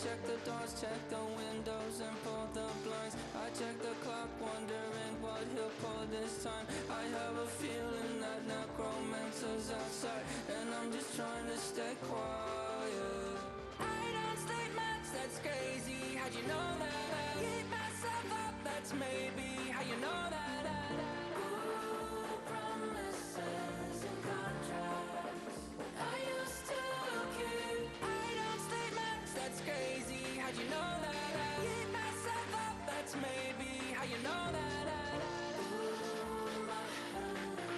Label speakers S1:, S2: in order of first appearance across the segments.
S1: check the doors, check the windows, and pull the blinds. I check the clock, wondering what he'll pull this time. I have a feeling that necromancer's outside, and I'm just trying to stay quiet. I don't stay much, that's crazy. How'd you know that? I keep myself up, that's maybe how you know that. Ooh, promises and contracts I used to keep. I don't stay much, that's crazy. How'd you know that? I keep myself up, that's maybe how you know that. Ooh, my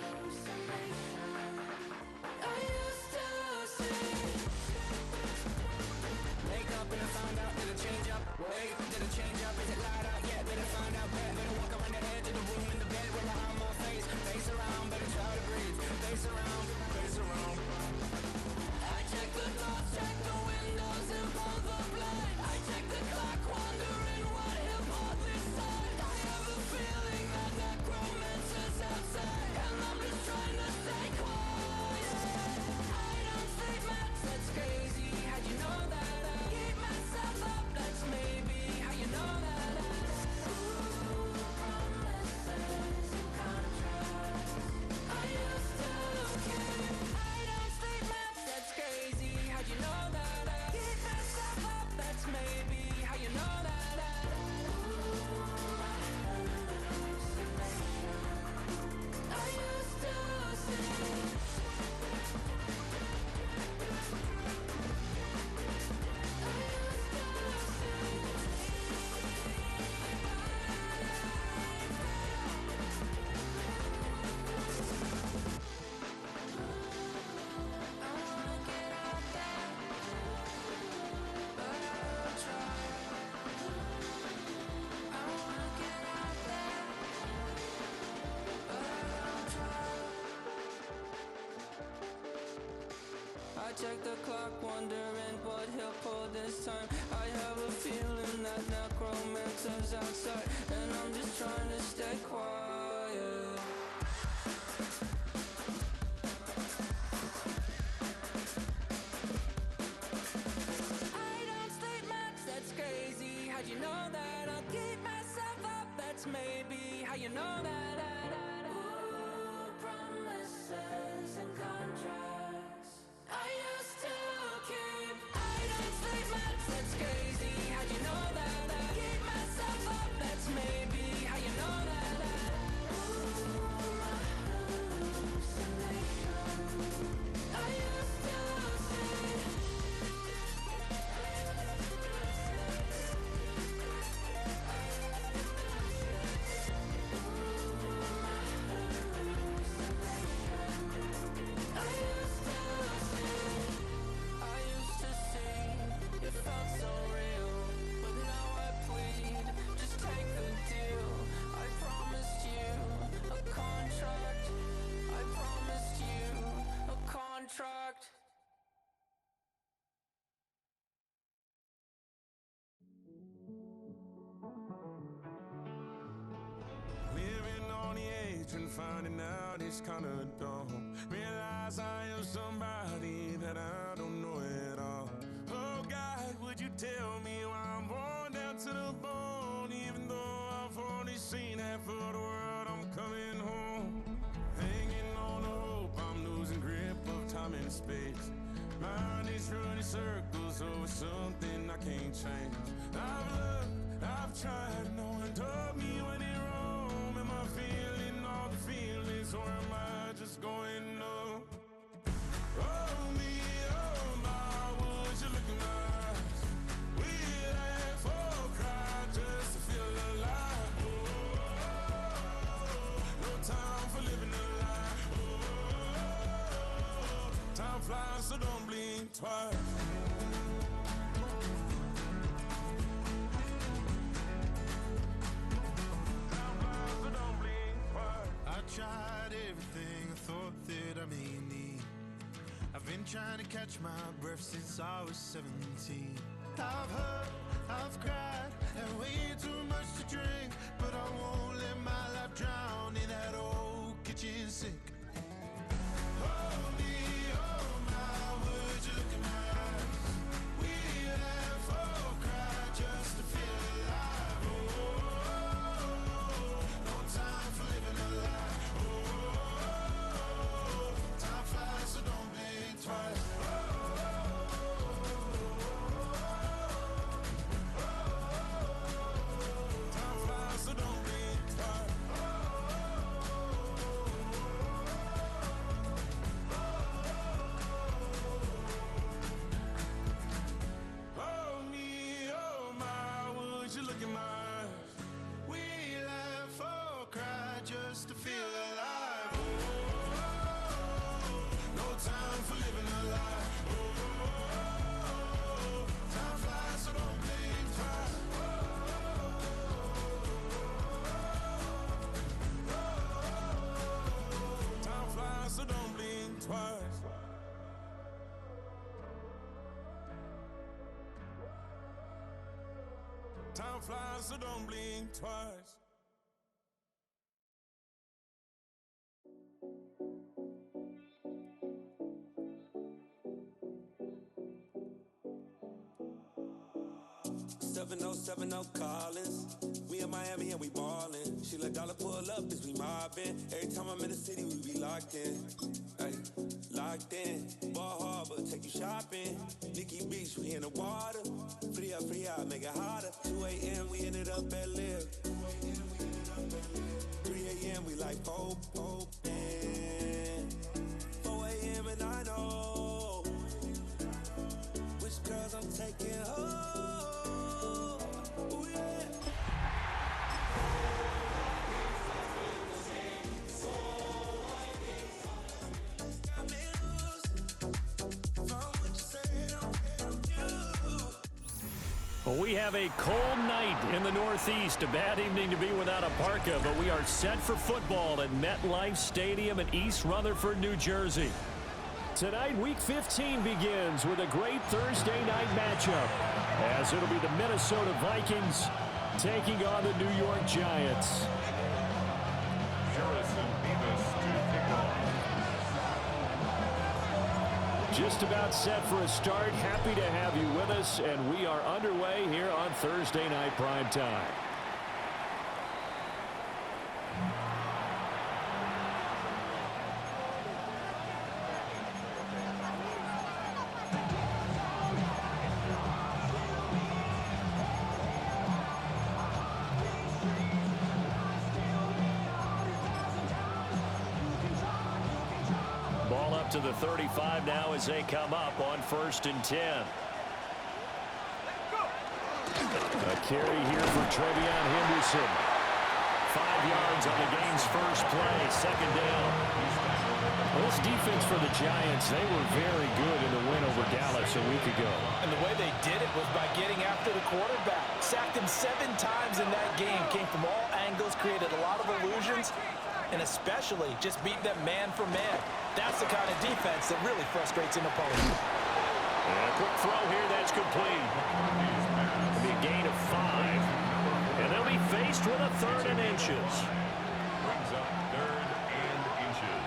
S1: hallucination I used to see. Wake up and I found out, did it change up? Wait, did it change up? Is it light out? Yeah, did it find out? Better walk around the edge of the room in the bed where I'm my face around, better try to breathe. Face around, face around. I check the doors, check the windows, and pull the blind. I check the clock, wondering what he'll pull this time. I have a feeling that necromancer's outside, and I'm just trying to stay quiet. I don't stay much, that's crazy. How'd you know that? I keep myself up, that's maybe how you know that. Ooh, promises and contracts I used to keep. I don't stay much, that's crazy. How'd you know that? I keep myself up, that's maybe how you know that. Ooh, my hallucination I used to see. I check the clock, wondering what he'll pull this time. I have a feeling that necromancer's outside, and I'm just trying to stay quiet. I don't stay much, that's crazy. How'd you know that? I'll keep myself up, that's maybe how you know that. Ooh, promises and contracts I used to keep. I don't stay much, that's crazy. How'd you know that? I keep myself up, that's maybe how you know that. Ooh, my hallucination I used to see.
S2: Living on the edge and finding out it's kinda dumb. Realize I am somebody that I don't know at all. Oh God, would you tell me why I'm worn down to the bone? Even though I've only seen half of the world, I'm coming home. Hanging on the hope, I'm losing grip of time and space. Mind is running circles over something I can't change. I've looked, I've tried, no one told me when it wrong. Am I feeling all the feelings, or am I just going numb? Oh me, oh my, would you look in my eyes? We laugh or cry just to feel alive. Oh, no time for living a lie. Oh, time flies, so don't blink twice.
S3: Tried everything I thought that I may need. I've been trying to catch my breath since I was 17. I've hurt, I've cried, and way too much to drink, but I won't let my life drown in that old kitchen sink. Oh me, oh my, would you look in my eyes? We laugh or
S2: fly, so don't blink twice. Collins. We in Miami and we ballin'. She let dollar pull up as we mobbin'. Every time I'm in the city, we be locked in. Ay, locked in. Ball Harbor, take you shopping. Nikki Beach, we in the water. Free up, make it hotter. 2 a.m. we ended up at Live. 3 a.m. we like Pope. And 4 a.m. and I know which girls I'm taking home.
S4: Well, we have a cold night in the Northeast. A bad evening to be without a parka, but we are set for football at MetLife Stadium in East Rutherford, New Jersey. Tonight, Week 15 begins with a great Thursday night matchup, as it'll be the Minnesota Vikings taking on the New York Giants. Just about set for a start. Happy to have you with us, and we are underway here on Thursday Night Prime Time. Ball up to the 35 now as they come up on 1st and 10. A carry here for Trevion Henderson. 5 yards on the game's first play, 2nd down. Well, this defense for the Giants, they were very good in the win over Dallas a week ago.
S5: And the way they did it was by getting after the quarterback. Sacked him 7 times in that game. Came from all angles, created a lot of illusions, and especially just beat them man for man. That's the kind of defense that really frustrates an opponent.
S4: And a quick throw here, that's complete. It'll be a gain of 5. And they'll be faced with a 3rd and inches.
S6: Brings up 3rd and inches.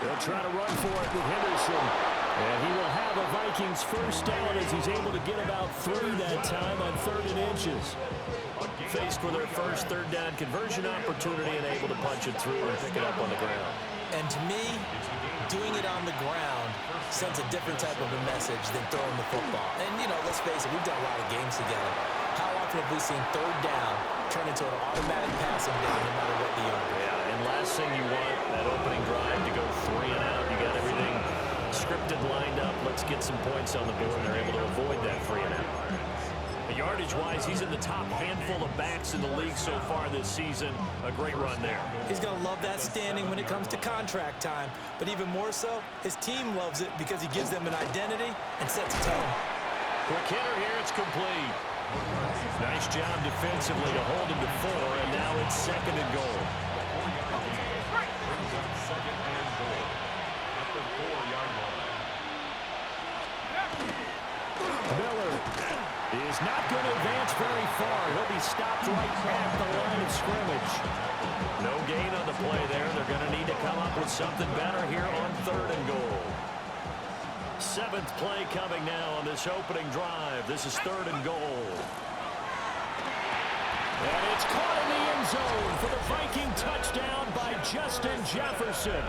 S4: They'll try to run for it with Henderson. And he will have a Vikings first down as he's able to get about 3 that time on 3rd and inches. Faced with their first 3rd down conversion opportunity and able to punch it through and pick it up on the ground.
S5: And to me, doing it on the ground sends a different type of a message than throwing the football. And, you know, let's face it, we've done a lot of games together. How often have we seen 3rd down turn into an automatic passing down no matter what the yard?
S4: Yeah, and last thing you want, that opening drive to go 3 and out. You got everything scripted, lined up. Let's get some points on the board, and they're able to avoid that 3 and out. Yardage-wise, he's in the top handful of backs in the league so far this season. A great run there.
S5: He's going to love that standing when it comes to contract time. But even more so, his team loves it because he gives them an identity and sets a tone.
S4: Quick hitter here, it's complete. Nice job defensively to hold him to 4, and now it's 2nd and goal.
S6: Brings up 2nd and goal at the 4-yard line.
S4: Miller is not going to advance very far. He'll be stopped right at the line of scrimmage. No gain on the play there. They're going to need to come up with something better here on 3rd and goal. 7th play coming now on this opening drive. This is 3rd and goal. And it's caught in the end zone for the Viking touchdown by Justin Jefferson.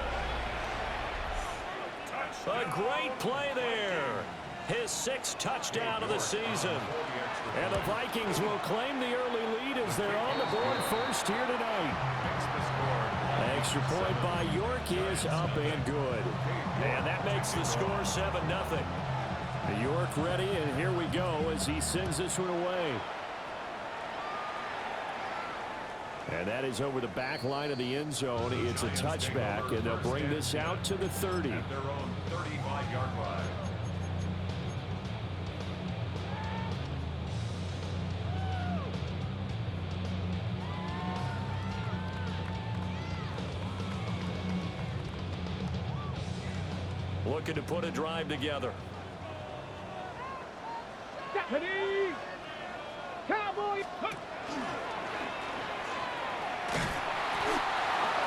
S4: A great play there. His 6th touchdown of the season. And the Vikings will claim the early lead as they're on the board first here tonight. Extra point by York is up and good. And that makes the score 7-0. York ready, and here we go as he sends this one away. And that is over the back line of the end zone. It's a touchback, and they'll bring this out to the 30.
S6: At their own 35-yard line.
S4: Looking to put a drive together.
S7: Deputy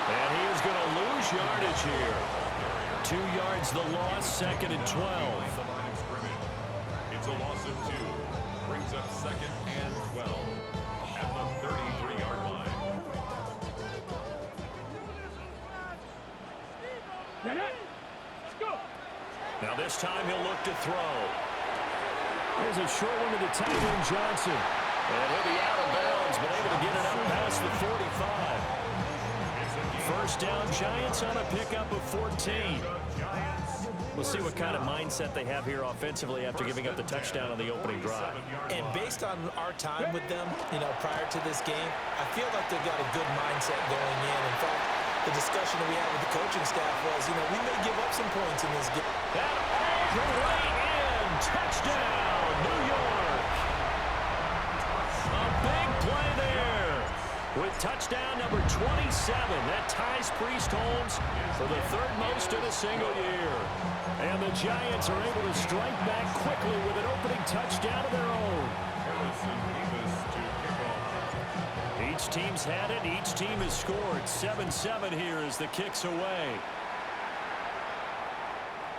S4: And he is going to lose yardage here. 2 yards the loss, 2nd and 12.
S6: It's a loss of 2. Brings up 2nd and 12 at the 33-yard line.
S4: Now this time he'll look to throw. There's a short one to the tight end, Johnson. And he'll be out of bounds, but able to get it up past the 45. First down, Giants on a pickup of 14. We'll see what kind of mindset they have here offensively after giving up the touchdown on the opening drive.
S5: And based on our time with them, prior to this game, I feel like they've got a good mindset going in. In fact, the discussion that we had with the coaching staff was, we may give up some points in this game.
S4: And all the way in, touchdown, New York. A big play there. With touchdown number 27, that ties Priest Holmes for the 3rd most in a single year. And the Giants are able to strike back quickly with an opening touchdown of their own. Each team's had it. Each team has scored. 7-7 here as the kick's away.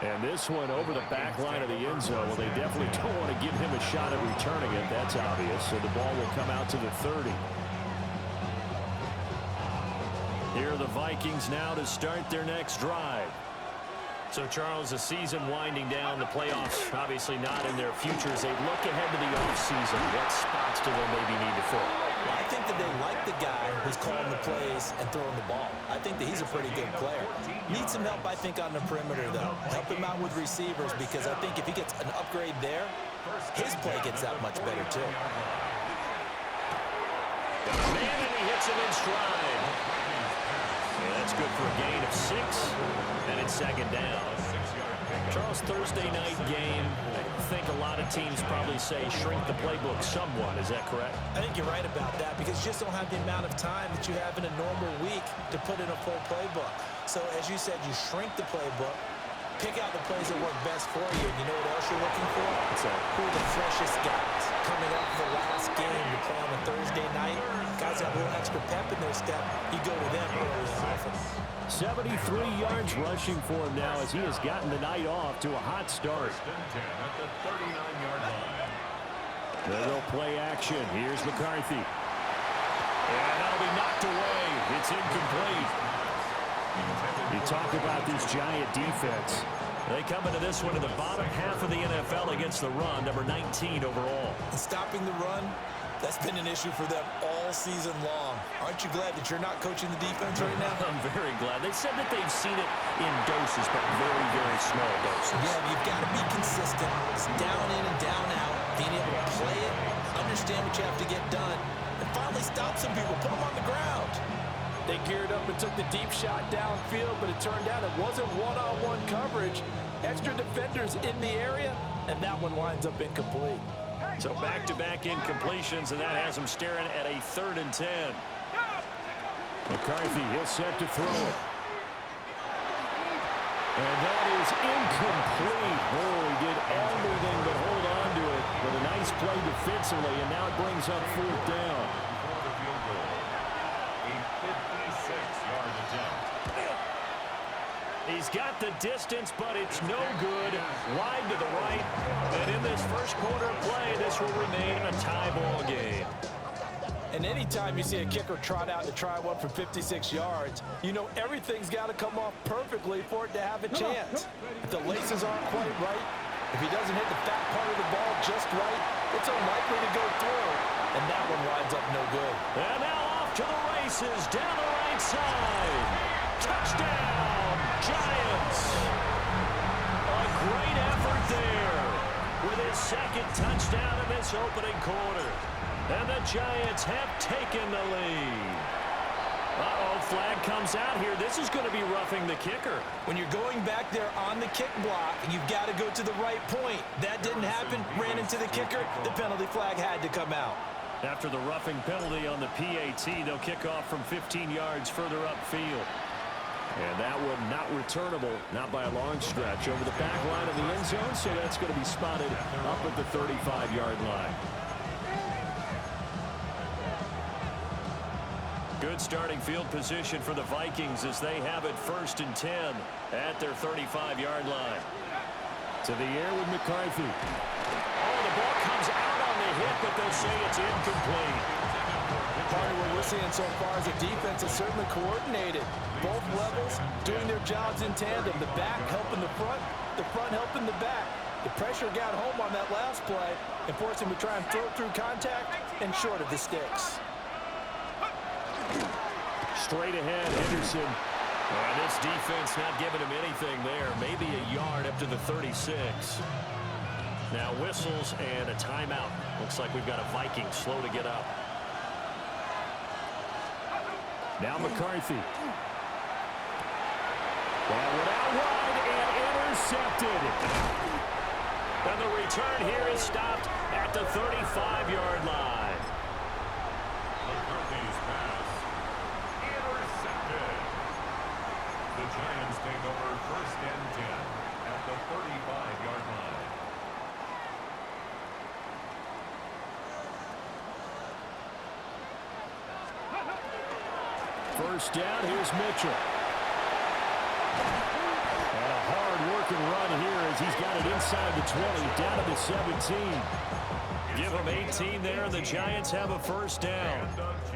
S4: And this one over the back line of the end zone. Well, they definitely don't want to give him a shot at returning it. That's obvious. So the ball will come out to the 30. Here are the Vikings now to start their next drive. So, Charles, the season winding down, the playoffs obviously not in their future. As they look ahead to the offseason, what spots do they maybe need to fill?
S5: Well, I think that they like the guy who's calling the plays and throwing the ball. I think that he's a pretty good player. Needs some help, I think, on the perimeter, though. Help him out with receivers, because I think if he gets an upgrade there, his play gets that much better, too.
S4: Got a man, and he hits him in stride. Yeah, that's good for a gain of 6, and it's 2nd down. Charles, Thursday night game, I think a lot of teams probably say shrink the playbook somewhat. Is that correct?
S5: I think you're right about that, because you just don't have the amount of time that you have in a normal week to put in a full playbook. So, as you said, you shrink the playbook, pick out the plays that work best for you. And you know what else you're looking for? Who are the freshest guys coming off the last game to play on a Thursday night? Guys that have a little extra pep in their step, you go to them early and often.
S4: 73 yards rushing for him now as he has gotten the night off to a hot start. There they'll play action. Here's McCarthy. And that'll be knocked away. It's incomplete. You talk about this Giant defense. They come into this one in the bottom half of the NFL against the run, number 19 overall.
S5: And stopping the run, that's been an issue for them all season long. Aren't you glad that you're not coaching the defense right now?
S4: I'm very glad. They said that they've seen it in doses, but very, very small doses.
S5: Yeah, you've got to be consistent. It's down in and down out. Being able to play it, understand what you have to get done, and finally stop some people, put them on the ground.
S7: They geared up and took the deep shot downfield, but it turned out it wasn't one-on-one coverage. Extra defenders in the area, and that one winds up incomplete.
S4: So back-to-back incompletions, and that has him staring at a 3rd and 10. McCarthy, he'll set to throw it. And that is incomplete. Oh, he did everything but hold on to it with a nice play defensively, and now it brings up 4th down. He's got the distance, but it's no good. Wide to the right. And in this first quarter of play, this will remain a tie ball game.
S7: And anytime you see a kicker trot out to try one for 56 yards, you know everything's got to come off perfectly for it to have a chance. If the laces aren't quite right, if he doesn't hit the fat part of the ball just right, it's unlikely to go through. And that one winds up no good.
S4: And now off to the races down the right side. Touchdown, Giants. A great effort there with his 2nd touchdown of this opening quarter. And the Giants have taken the lead. Uh-oh, flag comes out here. This is going to be roughing the kicker.
S5: When you're going back there on the kick block, you've got to go to the right point. That didn't happen. Ran into the kicker. The penalty flag had to come out.
S4: After the roughing penalty on the PAT, they'll kick off from 15 yards further upfield. And that one not returnable, not by a long stretch, over the back line of the end zone, so that's going to be spotted up at the 35-yard line. Good starting field position for the Vikings as they have it 1st and 10 at their 35-yard line.
S8: To the air with McCarthy.
S4: Oh, the ball comes out on the hit, but they'll say it's incomplete.
S7: Part of what we're seeing so far is the defense is certainly coordinated. Both levels doing their jobs in tandem. The back helping the front helping the back. The pressure got home on that last play and forced him to try and throw through contact and short of the sticks.
S8: Straight ahead, Henderson.
S4: This defense not giving him anything there. Maybe a yard up to the 36. Now whistles and a timeout. Looks like we've got a Viking slow to get up.
S8: Now McCarthy. Ball went out wide and intercepted.
S4: And the return here is stopped at the 35-yard line.
S6: McCarthy's pass intercepted. The Giants take over 1st and 10 at the 35-yard line.
S8: First down, here's Mitchell. And a hard-working run here as he's got it inside the 20, down to the 17.
S4: Give them 18 there, and the Giants have a first down.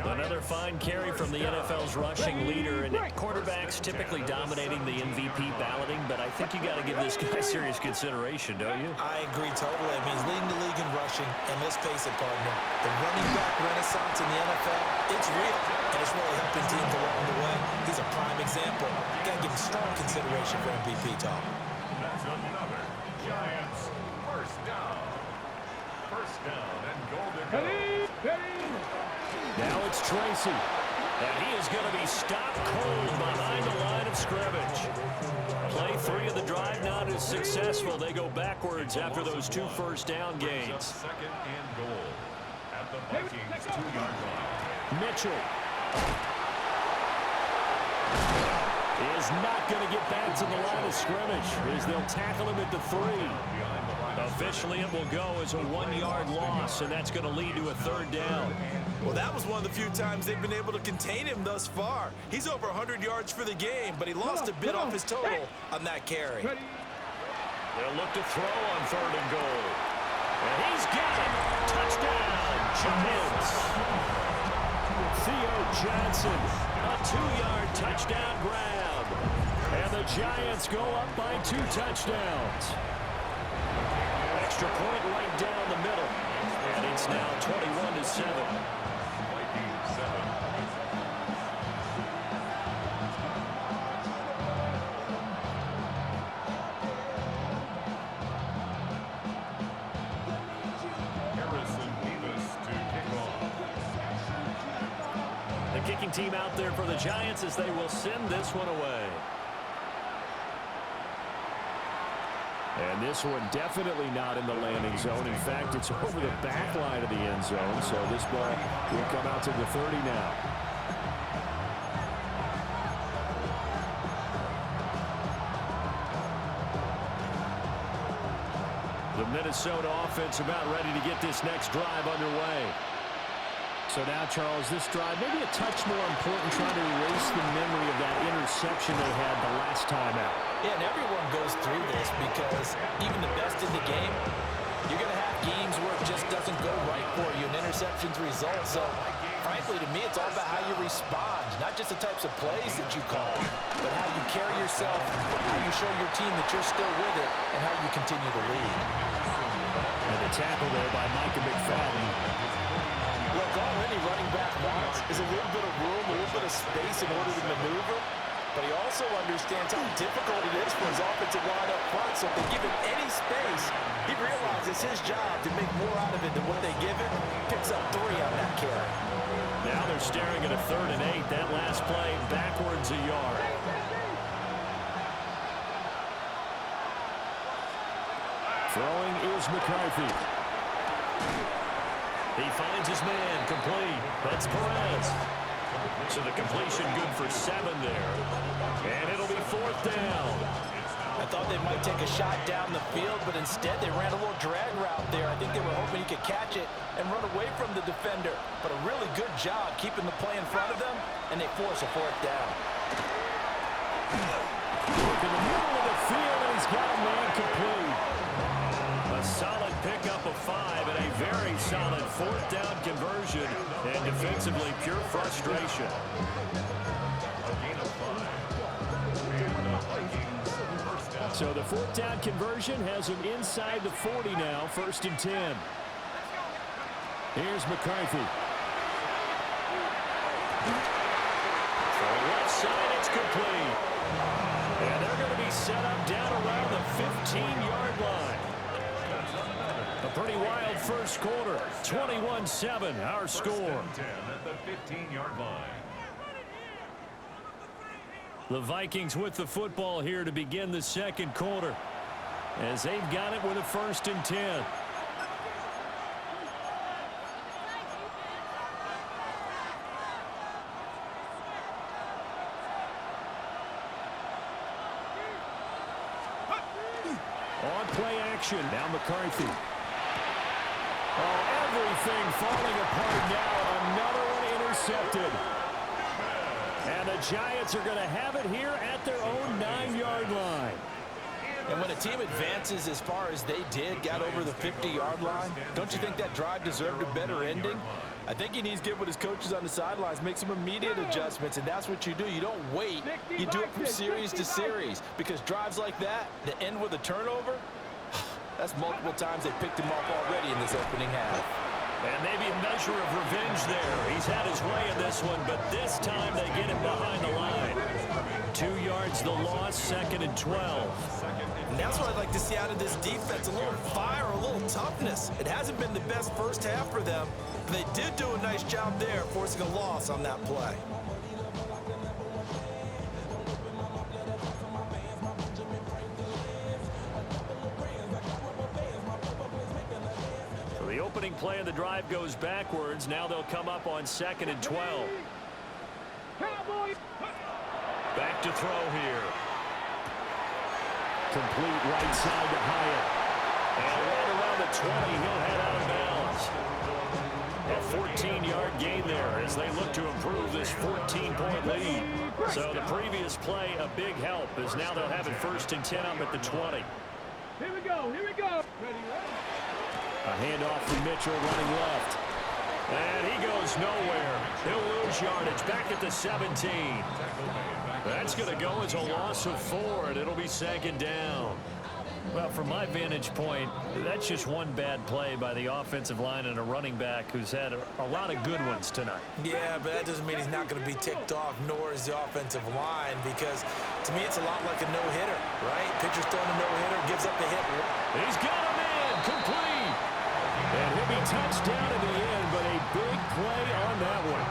S4: Another fine carry from the NFL's rushing leader, and quarterbacks typically dominating the MVP balloting, but I think you got to give this guy serious consideration, don't you?
S5: I agree totally. I mean, he's leading the league in rushing, and let's face it, partner, the running back renaissance in the NFL, it's real, and it's really helping teams along the way. He's a prime example. You got to give him strong consideration for MVP talk.
S6: That's another Giants first down. First down and goal to go.
S8: Now it's Tracy.
S4: And he is going to be stopped cold behind the line of scrimmage. Play 3 of the drive not as successful. They go backwards after those 2 first down gains.
S6: Second and goal at the Vikings 2-yard line.
S8: Mitchell is not going to get back to the line of scrimmage as they'll tackle him at the 3.
S4: Officially, it will go as a 1-yard loss, and that's going to lead to a 3rd down.
S5: Well, that was one of the few times they've been able to contain him thus far. He's over 100 yards for the game, but he lost a bit off his total on that carry.
S4: They'll look to throw on 3rd and goal. And he's got it. Touchdown, Giants.
S8: Theo Johnson,
S4: A 2-yard touchdown grab.
S8: and the Giants go up by 2 touchdowns.
S4: Extra point right down the middle. And it's now 21-7.
S6: Vikings 7. Harrison Davis to kick off.
S4: The kicking team out there for the Giants as they will send this one away.
S8: And this one definitely not in the landing zone. In fact, it's over the back line of the end zone. So this ball will come out to the 30 now.
S4: The Minnesota offense about ready to get this next drive underway.
S8: So now, Charles, this drive maybe a touch more important, trying to erase the memory of that interception they had the last time out.
S5: Yeah, and everyone goes through this because even the best in the game, you're going to have games where it just doesn't go right for you, and interceptions result. So, frankly, to me, it's all about how you respond, not just the types of plays that you call, but how you carry yourself, how you show your team that you're still with it, and how you continue to lead.
S8: And the tackle there by Micah McFadden.
S5: Look, all any running back wants is a little bit of room, a little bit of space in order to maneuver. But he also understands how difficult it is for his offensive line up front. So if they give him any space, he realizes his job to make more out of it than what they give him. Picks up 3 on that carry.
S4: Now they're staring at a 3rd and 8. That last play backwards a yard.
S8: Throwing is McCarthy.
S4: He finds his man, complete. That's Perez. So the completion good for 7 there. And it'll be 4th down.
S5: I thought they might take a shot down the field, but instead they ran a little drag route there. I think they were hoping he could catch it and run away from the defender. But a really good job keeping the play in front of them, and they force a fourth down.
S8: Look in the middle of the field, and he's got a man complete. A solid pickup of 5 and a very solid fourth down conversion. And defensively, pure frustration. So the fourth down conversion has him inside the 40 now, 1st and 10. Here's McCarthy. For left side, it's complete. And they're going to be set up down around the 15-yard line. A pretty wild first quarter. 21-7, our score.
S6: At the 15-yard line.
S8: The Vikings with the football here to begin the second quarter, as they've got it with a 1st and 10. On play action, now McCarthy. Oh, everything falling apart now. Another one intercepted. And the Giants are going to have it here at their own 9-yard line.
S5: And when a team advances as far as they did, got over the 50-yard line, don't you think that drive deserved a better ending? I think he needs to get with his coaches on the sidelines, make some immediate adjustments, and that's what you do. You don't wait. You do it from series to series, because drives like that end with a turnover, that's multiple times they picked him off already in this opening half.
S8: And maybe a measure of revenge there. He's had his way in this one, but this time they get him behind the line. 2 yards the loss, 2nd and 12.
S5: And that's what I'd like to see out of this defense, a little fire, a little toughness. It hasn't been the best first half for them. They did do a nice job there, forcing a loss on that play.
S8: The opening play of the drive goes backwards. Now they'll come up on 2nd and 12. Back to throw here. Complete right side to Hyatt. And right around the 20, he'll head out of bounds. A 14-yard gain there as they look to improve this 14-point lead. So the previous play, a big help, as now they'll have it 1st and 10 up at the 20.
S9: Here we go, here we go.
S8: A handoff from Mitchell running left. And he goes nowhere. He'll lose yardage back at the 17. That's going to go as a loss of 4, and it'll be 2nd down. Well, from my vantage point, that's just one bad play by the offensive line and a running back who's had a lot of good ones tonight.
S5: Yeah, but that doesn't mean he's not going to be ticked off, nor is the offensive line, because to me it's a lot like a no-hitter, right? Pitcher's throwing a no-hitter, gives up the hit.
S8: He's got him in, complete. And he'll be touchdown in the end, but a big play on that one.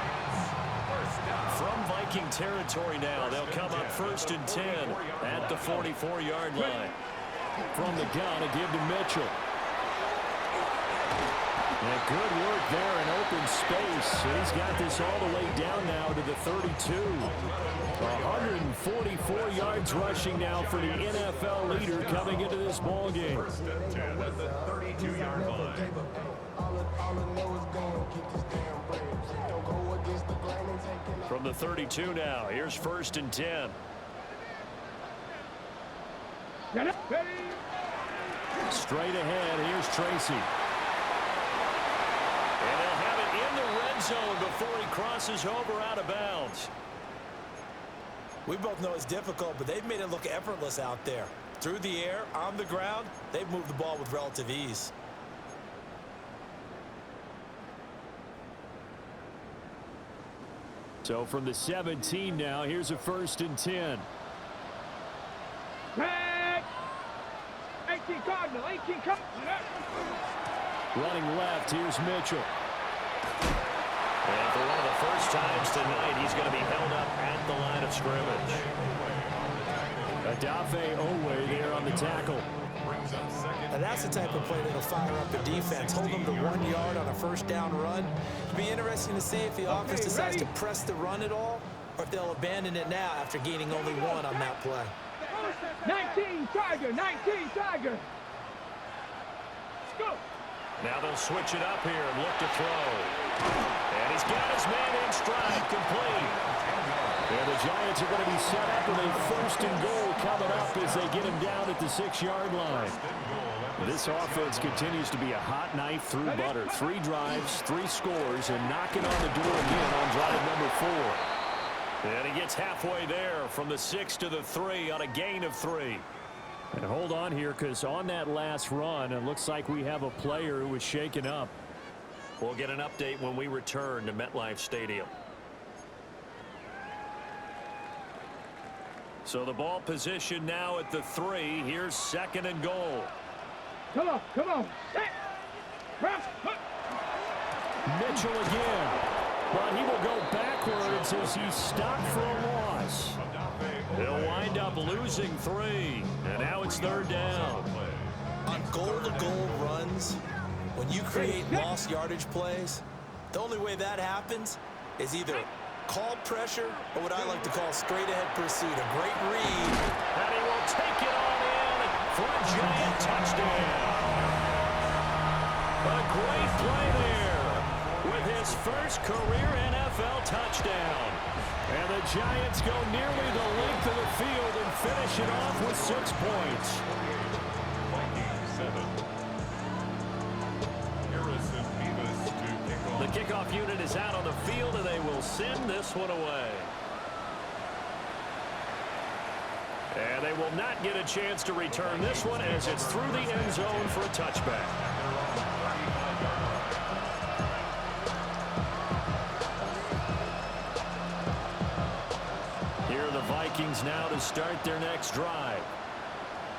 S8: From Viking territory now, they'll come up 1st and 10 at the 44-yard line. From the gun, a give to Mitchell. And good work there in open space. He's got this all the way down now to the 32. 144 yards rushing now for the NFL leader coming into this ball game.
S6: At the 32-yard line.
S8: From the 32 now, here's 1st and 10. Straight ahead, here's Tracy. And they'll have it in the red zone before he crosses over out of bounds.
S5: We both know it's difficult, but they've made it look effortless out there. Through the air, on the ground, they've moved the ball with relative ease.
S8: So from the 17 now, here's a 1st and 10.
S9: 18 Cardinal, 18 Cardinal.
S8: Running left, here's Mitchell. And for one of the first times tonight, he's going to be held up at the line of scrimmage. Adafe Owe there on the tackle.
S5: And that's the type of play that'll fire up the defense. Hold them to 1 yard on a first down run. It'll be interesting to see if the offense decides to press the run at all, or if they'll abandon it now after gaining only 1 on that play.
S9: 19, Tiger, 19 Tiger. Let's go.
S8: Now they'll switch it up here and look to throw. And he's got his man in stride, complete. And the Giants are going to be set up with a 1st and goal coming up as they get him down at the 6-yard line. This offense continues to be a hot knife through butter. 3 drives, 3 scores, and knocking on the door again on drive number 4. And he gets halfway there from the 6 to the 3 on a gain of 3. And hold on here, because on that last run, it looks like we have a player who was shaken up. We'll get an update when we return to MetLife Stadium. So the ball position now at the 3. Here's 2nd and goal.
S9: Come on, come on. Set. Run.
S8: Mitchell again. But he will go backwards as he's stopped for a loss. He'll wind up losing 3. And now it's 3rd down.
S5: On goal-to-goal runs, when you create lost yardage plays, the only way that happens is either call pressure or what I like to call straight-ahead pursuit. A great read.
S8: And he will take it on in for a giant touchdown. A great play there with his first career NFL touchdown. And the Giants go nearly the length of the field and finish it off with 6 points.
S6: Vikings 7.
S8: The kickoff unit is out on the field, and they will send this one away. And they will not get a chance to return this one as it's through the end zone for a touchback. Here are the Vikings now to start their next drive.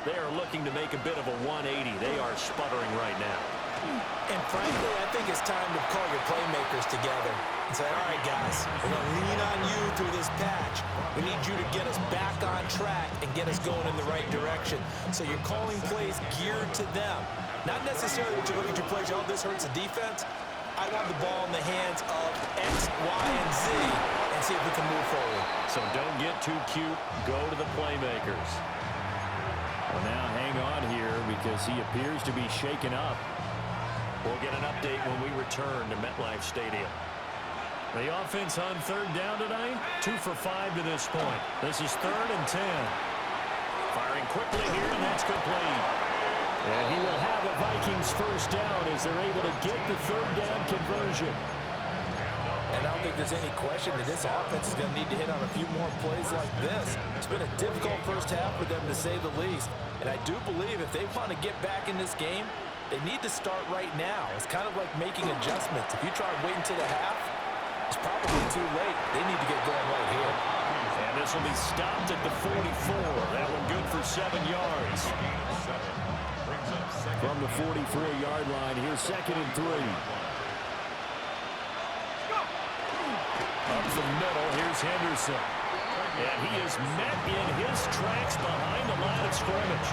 S8: They are looking to make a bit of a 180. They are sputtering right now.
S5: And frankly, I think it's time to call your playmakers together and say, all right, guys, we're going to lean on you through this patch. We need you to get us back on track and get us going in the right direction. So you're calling plays geared to them. Not necessarily that you look at your plays, oh, this hurts the defense. I want the ball in the hands of X, Y, and Z and see if we can move forward.
S8: So don't get too cute. Go to the playmakers. Well, now hang on here because he appears to be shaken up. We'll get an update when we return to MetLife Stadium. The offense on 3rd down tonight, 2 for 5 to this point. This is 3rd and 10. Firing quickly here, and that's complete. And he will have a Vikings 1st down as they're able to get the 3rd down conversion.
S5: And I don't think there's any question that this offense is going to need to hit on a few more plays like this. It's been a difficult first half for them, to say the least. And I do believe if they want to get back in this game, they need to start right now. It's kind of like making adjustments. If you try waiting to the half, it's probably too late. They need to get going right here.
S8: And this will be stopped at the 44. That one good for 7 yards. From the 44-yard line, here's 2nd and 3. Up the middle, here's Henderson. And he is met in his tracks behind the line of scrimmage.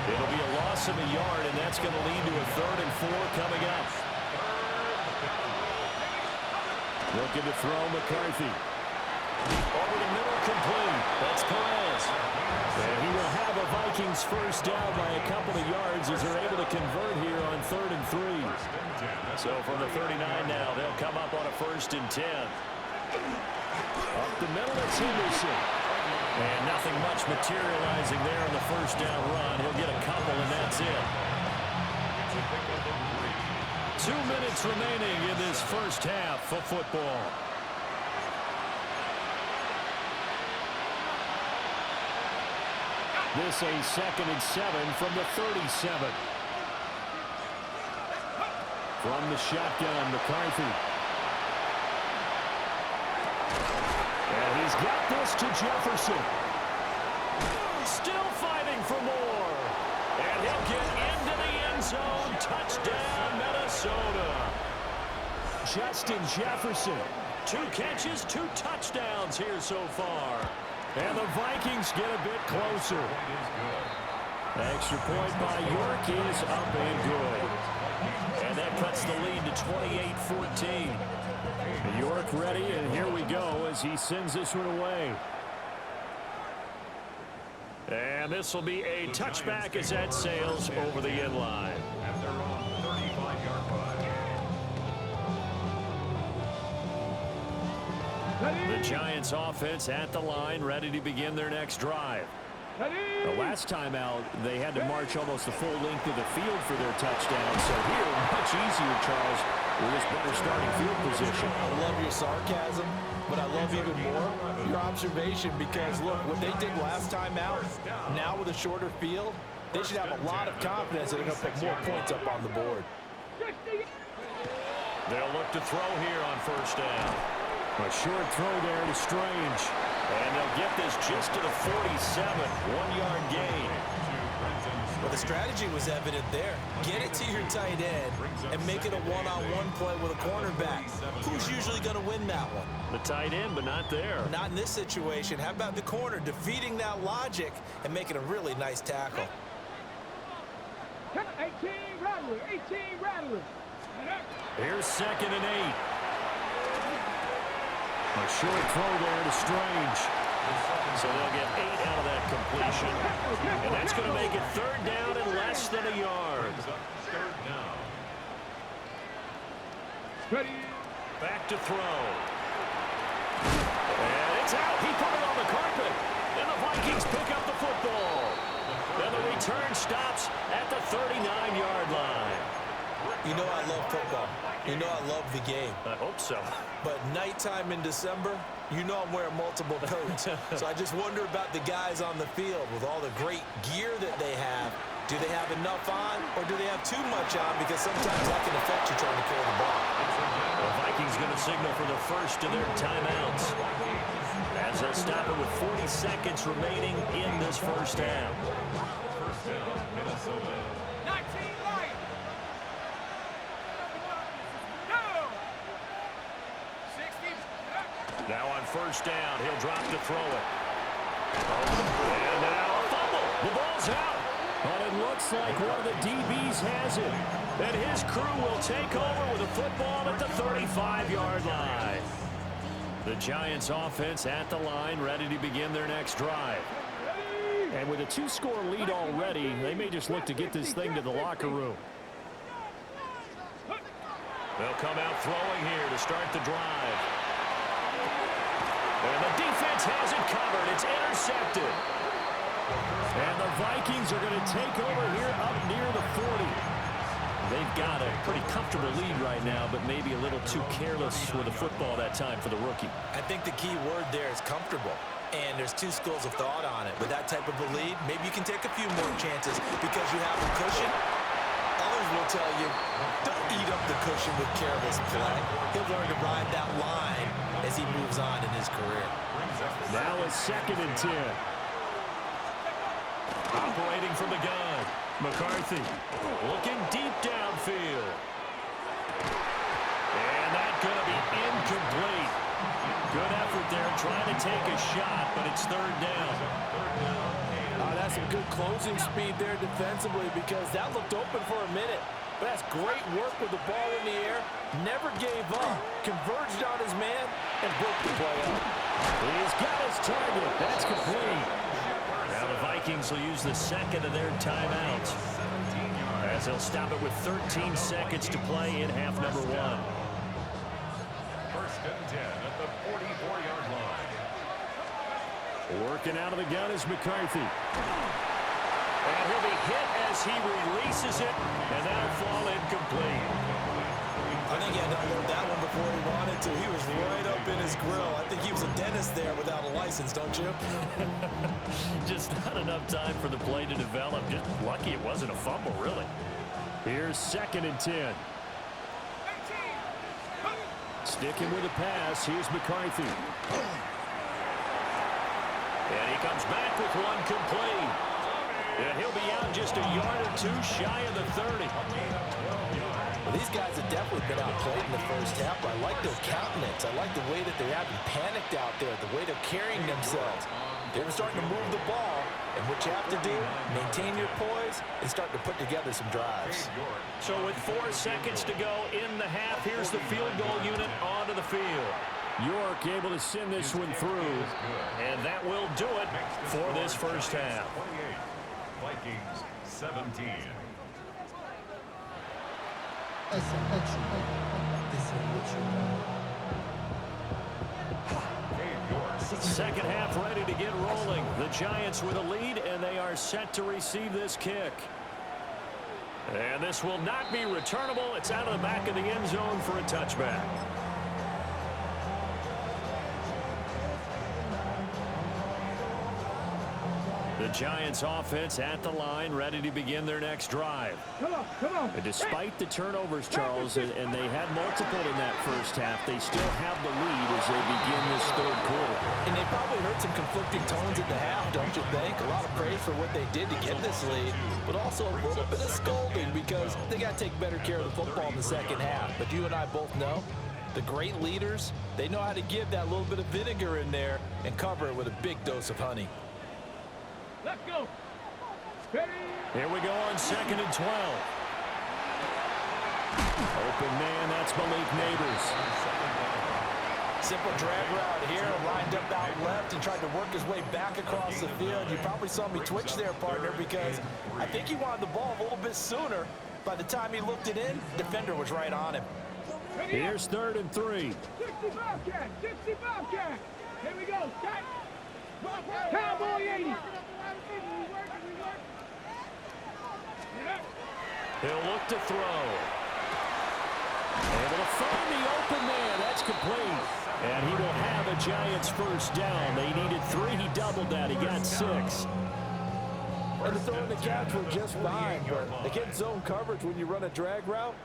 S8: It'll be a loss of a yard, and that's going to lead to a 3rd and 4 coming up. Looking to throw McCarthy. Over the middle, complete. That's Perez. And he will have a Vikings 1st down by a couple of yards as they're able to convert here on 3rd and 3. So from the 39 now, they'll come up on a 1st and 10. Up the middle, it's Henderson. And nothing much materializing there on the 1st down run. He'll get a couple, and that's it. 2 minutes remaining in this first half of football. This a 2nd and 7 from the 37. From the shotgun, McCarthy. And he's got this to Jefferson. Still fighting for more. And he'll get into the end zone. Touchdown, Minnesota. Justin Jefferson. 2 catches, 2 touchdowns here so far. And the Vikings get a bit closer. Extra point by York is up and good. And that cuts the lead to 28-14. York ready, and here we go as he sends this one away. And this will be a touchback as that sails over the end line.
S6: At their own 35-yard line.
S8: The Giants offense at the line, ready to begin their next drive. The last time out, they had to march almost the full length of the field for their touchdown. So here, much easier, Charles, with this better starting field position.
S7: I love your sarcasm, but I love even more your observation because, look, what they did last time out, now with a shorter field, they should have a lot of confidence that they're going to put more points up on the board.
S8: They'll look to throw here on first down. A short throw there to Strange. And they'll get this just to the 47, 1-yard gain.
S5: Well, the strategy was evident there. Get it to your tight end and make it a one-on-one play with a cornerback. Who's usually going to win that one?
S8: The tight end, but not there.
S5: Not in this situation. How about the corner defeating that logic and making a really nice tackle?
S9: 18 Rattler, 18 Rattler.
S8: Here's 2nd and 8. A short throw there to Strange. So they'll get 8 out of that completion. And that's going to make it 3rd down and less than a yard. Back to throw. And it's out. He put it on the carpet. And the Vikings pick up the football. And the return stops at the 39-yard line.
S5: You know I love football. You know I love the game.
S8: I hope so.
S5: But nighttime in December, you know I'm wearing multiple coats. So I just wonder about the guys on the field with all the great gear that they have. Do they have enough on, or do they have too much on? Because sometimes that can affect you trying to carry the ball.
S8: The Vikings going to signal for the first of their timeouts. As they'll stop it with 40 seconds remaining in this first half.
S6: First down, Minnesota.
S9: 19 Lions. No. 60.
S8: Now on first down, he'll drop to throw it. And now a fumble. The ball's out. But it looks like one of the DBs has it. And his crew will take over with a football at the 35-yard line. The Giants offense at the line, ready to begin their next drive. And with a 2-score lead already, they may just look to get this thing to the locker room. They'll come out throwing here to start the drive. And the defense has it covered. It's intercepted. And the Vikings are going to take over here up near the 40. They've got a pretty comfortable lead right now, but maybe a little too careless with the football that time for the rookie.
S5: I think the key word there is comfortable. And there's two schools of thought on it. With that type of a lead, maybe you can take a few more chances because you have a cushion. Others will tell you, don't eat up the cushion with careless play. He'll learn to ride that line as he moves on in his career.
S8: Now it's 2nd and 10. Operating from the gun, McCarthy looking deep downfield. And that's going to be incomplete. Good effort there trying to take a shot, but it's 3rd down.
S7: That's some good closing speed there defensively because that looked open for a minute. But that's great work with the ball in the air. Never gave up. Converged on his man and broke the play up.
S8: He's got his target. That's complete. Now the Vikings will use the 2nd of their timeouts as they'll stop it with 13 seconds to play in half number 1.
S6: First and 10 at the 44-yard line.
S8: Working out of the gun is McCarthy. And he'll be hit as he releases it, and that'll fall incomplete.
S5: I think he had to unload that one before he wanted to. He was right up in his grill. I think he was a dentist there without a license, don't you?
S8: Just not enough time for the play to develop. Just lucky it wasn't a fumble, really. Here's 2nd and 10. Sticking with the pass, here's McCarthy. And he comes back with one complete. And he'll be out just a yard or two shy of the 30.
S5: Well, these guys have definitely been outplayed in the first half, but I like their countenance. I like the way that they haven't panicked out there, the way they're carrying themselves. They're starting to move the ball, and what you have to do, maintain your poise and start to put together some drives.
S8: So with 4 seconds to go in the half, here's the field goal unit onto the field. York able to send this one through. And that will do it for this first half.
S6: 28, Vikings 17.
S8: Second half ready to get rolling. The Giants with a lead, and they are set to receive this kick. And this will not be returnable. It's out of the back of the end zone for a touchback. The Giants offense at the line, ready to begin their next drive.
S9: Come on.
S8: And despite the turnovers, Charles, and they had multiple in that first half, they still have the lead as they begin this third quarter.
S5: And they probably heard some conflicting tones at the half, don't you think? A lot of praise for what they did to get this lead, but also a little bit of scolding because they got to take better care of the football in the second half. But you and I both know the great leaders, they know how to give that little bit of vinegar in there and cover it with a big dose of honey.
S9: Let's go. Ready.
S8: Here we go on 2nd and 12. Open man, that's Malik Neighbors.
S5: Simple drag route here, lined up out left and tried to work his way back across the field. You probably saw me twitch there, partner, because I think he wanted the ball a little bit sooner. By the time he looked it in, defender was right on him.
S8: Here's 3rd and 3.
S9: 60 Bobcat. Here we go. Cowboy 80.
S8: He'll look to throw. Able to find the open man. That's complete. And he will have a Giants first down. They needed 3. He doubled that. He got 6.
S7: And the throw and the catch were just fine, but against zone coverage when you run a drag route,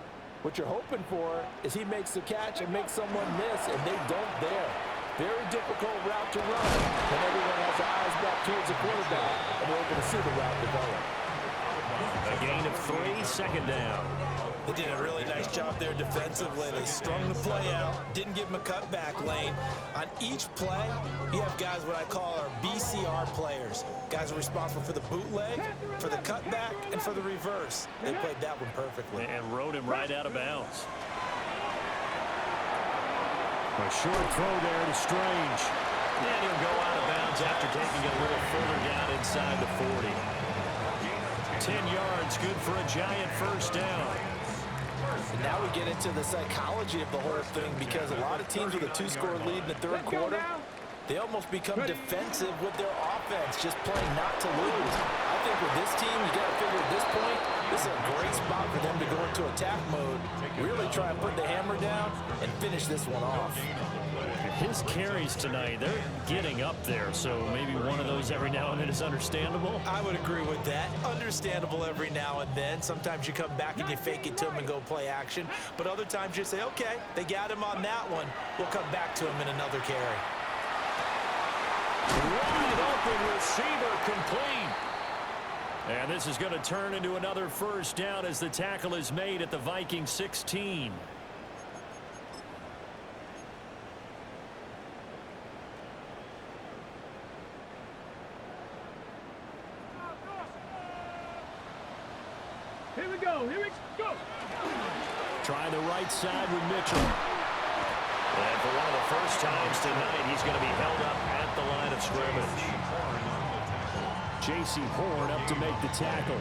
S7: what you're hoping for is he makes the catch and makes someone miss, and they don't there. Very difficult route to run when everyone has their eyes back towards the quarterback, and they're able to see the route develop.
S8: A gain of 3, second down.
S5: They did a really nice job there defensively. They strung the play out, didn't give him a cutback lane. On each play, you have guys what I call our BCR players. Guys are responsible for the bootleg, for the cutback, and for the reverse. They played that one perfectly.
S8: And rode him right out of bounds. A short throw there to Strange. And he'll go out of bounds after taking it a little further down inside the 40. 10 yards, good for a Giant first down.
S5: And now we get into the psychology of the whole thing because a lot of teams with a 2-score lead in the third quarter, they almost become defensive with their offense, just playing not to lose. I think with this team, you got to figure at this point, this is a great spot for them to go into attack mode, really try and put the hammer down and finish this one off.
S8: His carries tonight, they're getting up there, so maybe one of those every now and then is understandable.
S5: I would agree with that. Understandable every now and then. Sometimes you come back and you fake it to him and go play action, but other times you say, okay, they got him on that one. We'll come back to him in another carry.
S8: Wide open receiver complete. And this is going to turn into another first down as the tackle is made at the Vikings 16.
S9: Here we go.
S8: Try the right side with Mitchell. And for one of the first times tonight, he's going to be held up at the line of scrimmage. J.C. Horn up to make the tackle.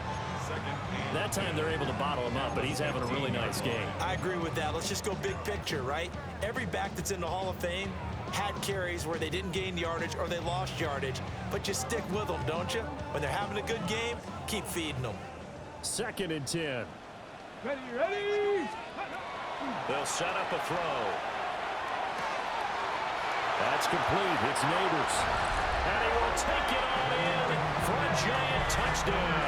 S8: That time they're able to bottle him up, but he's having a really nice game.
S5: I agree with that. Let's just go big picture, right? Every back that's in the Hall of Fame had carries where they didn't gain yardage or they lost yardage, but you stick with them, don't you? When they're having a good game, keep feeding them.
S8: 2nd and 10.
S9: Ready.
S8: They'll set up a throw. That's complete. It's Neighbors. And he will take it all in for a Giant touchdown.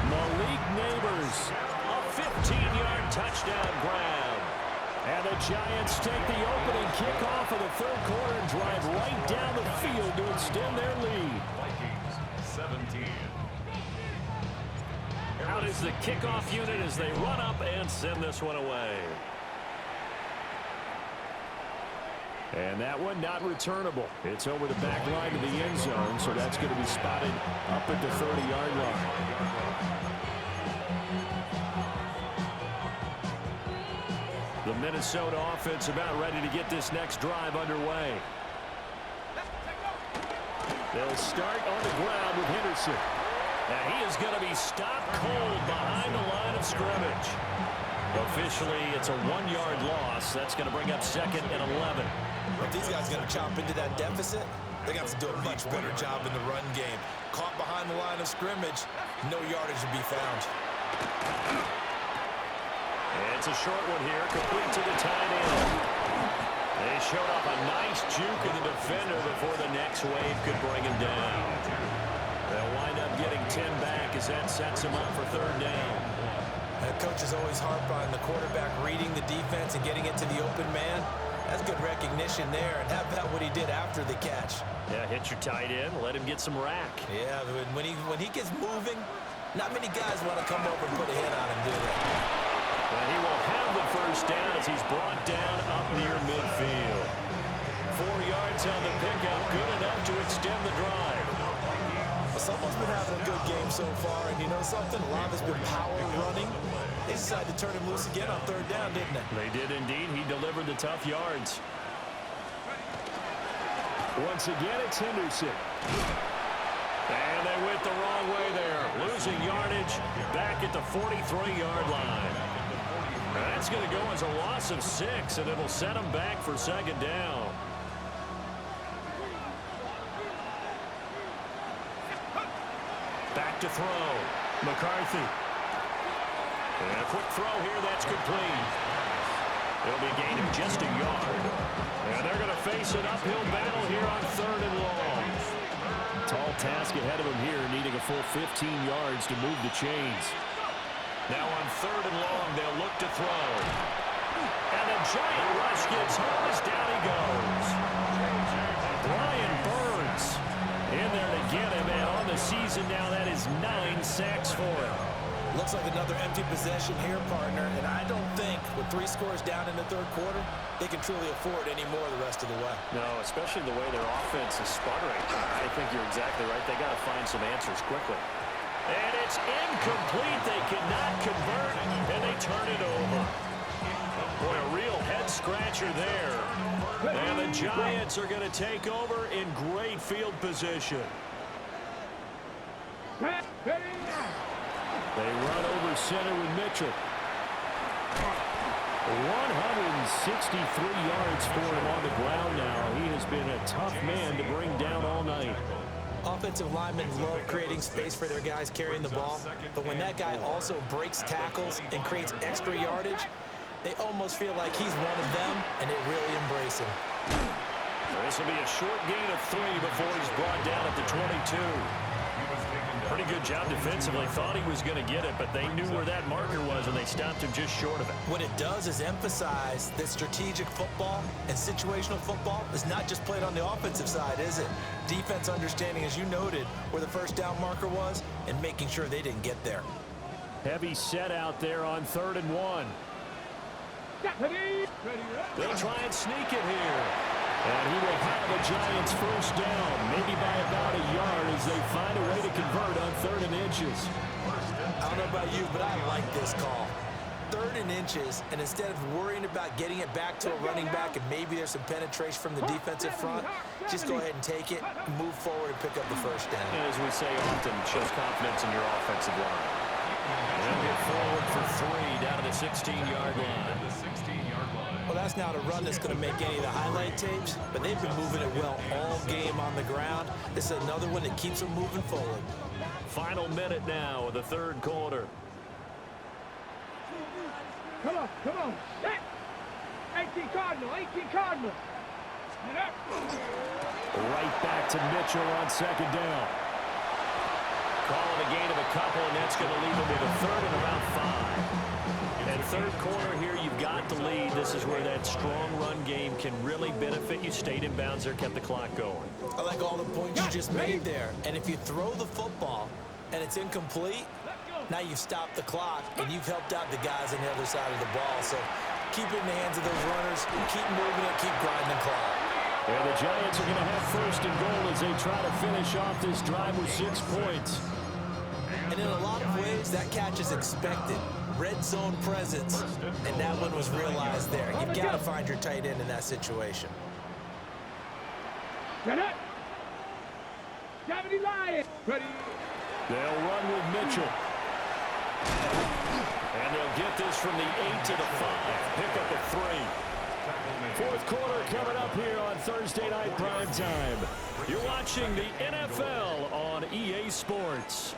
S8: Malik Neighbors, a 15-yard touchdown grab. And the Giants take the opening kickoff of the third quarter and drive right down the field to extend their lead.
S6: Vikings 17.
S8: Out is the kickoff unit as they run up and send this one away. And that one not returnable. It's over the back line of the end zone, so that's going to be spotted up at the 30-yard line. The Minnesota offense about ready to get this next drive underway. They'll start on the ground with Henderson. And he is going to be stopped cold behind the line of scrimmage. Officially, it's a 1-yard loss. That's going to bring up 2nd and 11.
S5: If these guys are going to chop into that deficit, they're going to have to do a much better job in the run game. Caught behind the line of scrimmage, no yardage to be found.
S8: It's a short one here, complete to the tight end. They showed up a nice juke in the defender before the next wave could bring him down. They'll wind up getting 10 back as that sets him up for 3rd down.
S5: Coaches always harp on the quarterback reading the defense and getting it to the open man. That's good recognition there, and how about what he did after the catch?
S8: Yeah, hit your tight end, let him get some rack.
S5: Yeah, when he gets moving, not many guys want to come over and put a hit on him, do they?
S8: And he will have the 1st down as he's brought down up near midfield. 4 yards on the pickup, good enough to extend the drive.
S5: Well, someone's been having a good game so far, and you know something? A lot has been power running. They decided to turn him loose again on 3rd down, didn't they?
S8: They did indeed. He delivered the tough yards. Once again, it's Henderson. And they went the wrong way there. Losing yardage back at the 43-yard line. That's going to go as a loss of 6, and it'll set them back for 2nd down. Back to throw. McCarthy. And a quick throw here, that's complete. It'll be a gain of just a yard. And they're going to face an uphill battle here on 3rd and long. Tall task ahead of him here, needing a full 15 yards to move the chains. Now on 3rd and long, they'll look to throw. And a giant rush gets home as down he goes. Brian Burns in there to get him, and on the season now, that is 9 sacks for him.
S5: Looks like another empty possession here, partner, and I don't think with 3 scores down in the 3rd quarter, they can truly afford any more the rest of the way.
S8: No, especially the way their offense is sputtering. I think you're exactly right. They got to find some answers quickly. And it's incomplete. They cannot convert, and they turn it over. Boy, a real head-scratcher there. And the Giants are going to take over in great field position. They run over center with Mitchell. 163 yards for him on the ground now. He has been a tough man to bring down all night.
S5: Offensive linemen love creating space for their guys carrying the ball, but when that guy also breaks tackles and creates extra yardage, they almost feel like he's one of them, and they really embrace him.
S8: This will be a short gain of 3 before he's brought down at the 22. Pretty good job defensively. Thought he was going to get it, but they knew where that marker was, and they stopped him just short of it.
S5: What it does is emphasize that strategic football and situational football is not just played on the offensive side, is it? Defense understanding, as you noted, where the 1st down marker was and making sure they didn't get there.
S8: Heavy set out there on 3rd and 1. They'll try and sneak it here. And he will have the Giants 1st down, maybe by about a yard as they find a way to convert on 3rd and inches.
S5: I don't know about you, but I like this call. 3rd and inches, and instead of worrying about getting it back to a running back and maybe there's some penetration from the defensive front, just go ahead and take it, move forward, and pick up the 1st down.
S8: And as we say often, shows confidence in your offensive line. They'll get forward for 3 down to the 16-yard line.
S5: Well, that's not a run that's going to make any of the highlight tapes, but they've been moving it well all game on the ground. This is another one that keeps them moving forward.
S8: Final minute now of the 3rd quarter.
S9: Come on. Set. 18 Cardinal.
S8: Right back to Mitchell on 2nd down. Calling a gain of a couple, and that's going to leave them with a 3rd and about 5. And 3rd quarter here, you've got the lead. This is where that strong run game can really benefit you. Stayed in bounds there, kept the clock going.
S5: I like all the points you just made there. And if you throw the football and it's incomplete, now you've stopped the clock and you've helped out the guys on the other side of the ball. So keep it in the hands of those runners, keep moving it, keep grinding the clock.
S8: And the Giants are going to have 1st and goal as they try to finish off this drive with 6 points.
S5: And in a lot of ways, that catch is expected. Red zone presence, and that one was realized there. You've got to find your tight end in that situation.
S9: Get it. Deputy Lion. Ready.
S8: They'll run with Mitchell. And they'll get this from the 8 to the 5. Pick up a 3. Fourth quarter coming up here on Thursday Night Primetime. You're watching the NFL on EA Sports.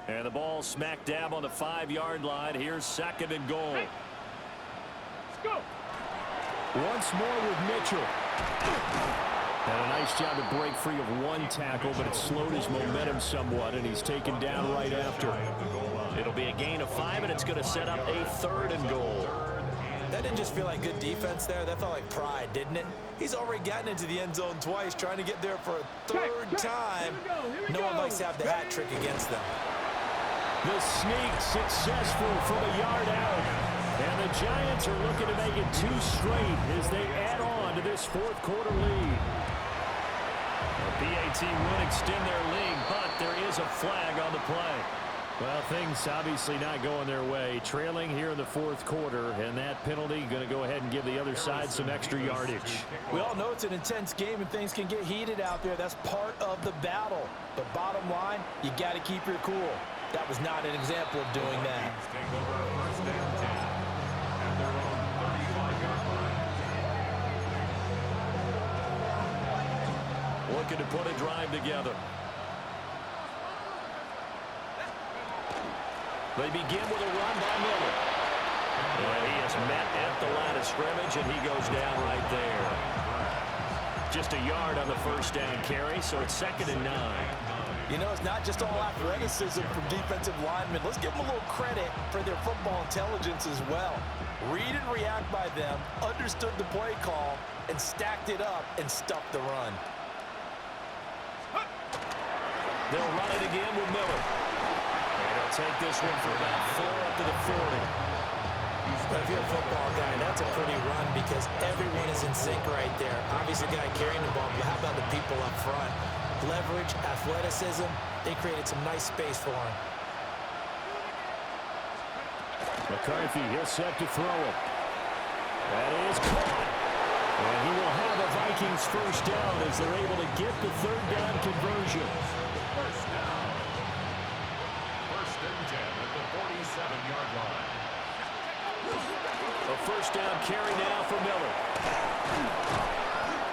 S8: And the ball smack dab on the 5-yard line. Here's 2nd and goal.
S9: Let's go.
S8: Once more with Mitchell. And a nice job to break free of one tackle, but it slowed his momentum somewhat, and he's taken down right after. It'll be a gain of 5, and it's going to set up a 3rd and goal.
S5: That didn't just feel like good defense there. That felt like pride, didn't it? He's already gotten into the end zone twice, trying to get there for a 3rd time. No one likes to have the hat trick against them.
S8: The sneak successful from a yard out. And the Giants are looking to make it 2 straight as they add on to this 4th quarter lead. The PAT would extend their lead, but there is a flag on the play. Well, things obviously not going their way. Trailing here in the 4th quarter, and that penalty going to go ahead and give the other side some extra yardage.
S5: We all know it's an intense game and things can get heated out there. That's part of the battle. But bottom line, you got to keep your cool. That was not an example of doing that.
S8: Looking to put a drive together. They begin with a run by Miller. And he is met at the line of scrimmage, and he goes down right there. Just a yard on the 1st down carry, so it's 2nd and 9.
S5: You know, it's not just all athleticism from defensive linemen. Let's give them a little credit for their football intelligence as well. Read and react by them, understood the play call, and stacked it up and stuffed the run.
S8: They'll run it again with Miller. And he'll take this one for about 4 up to the 40.
S5: But if you're a football guy, that's a pretty run because everyone is in sync right there. Obviously, the guy carrying the ball, but how about the people up front? Leverage, athleticism, they created some nice space for him.
S8: McCarthy, he'll set to throw it. That is caught. And he will have a Vikings 1st down as they're able to get the 3rd down conversion.
S6: 1st down. 1st and 10 at the 47-yard line.
S8: A 1st down carry now for Miller.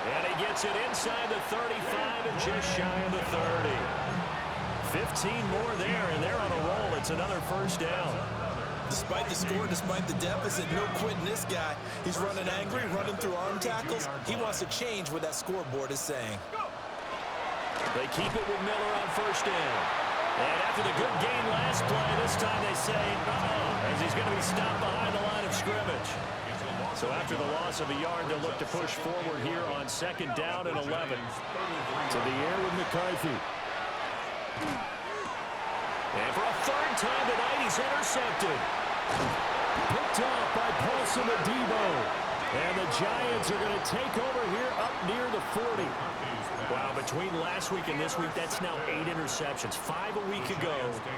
S8: And he gets it inside the 35 and just shy of the 30. 15 more there, and they're on a roll. It's another 1st down.
S5: Despite the score, despite the deficit, no quitting this guy. He's running angry, running through arm tackles. He wants to change what that scoreboard is saying.
S8: They keep it with Miller on 1st down. And after the good gain last play, this time they say, as he's going to be stopped behind the line of scrimmage. So after the loss of a yard, they'll look to push forward here on 2nd down and 11. To the air with McCarthy. And for a 3rd time tonight, he's intercepted. Picked off by Paulson Adebo. And the Giants are going to take over here up near the 40. Wow, between last week and this week, that's now 8 interceptions. 5 a week ago,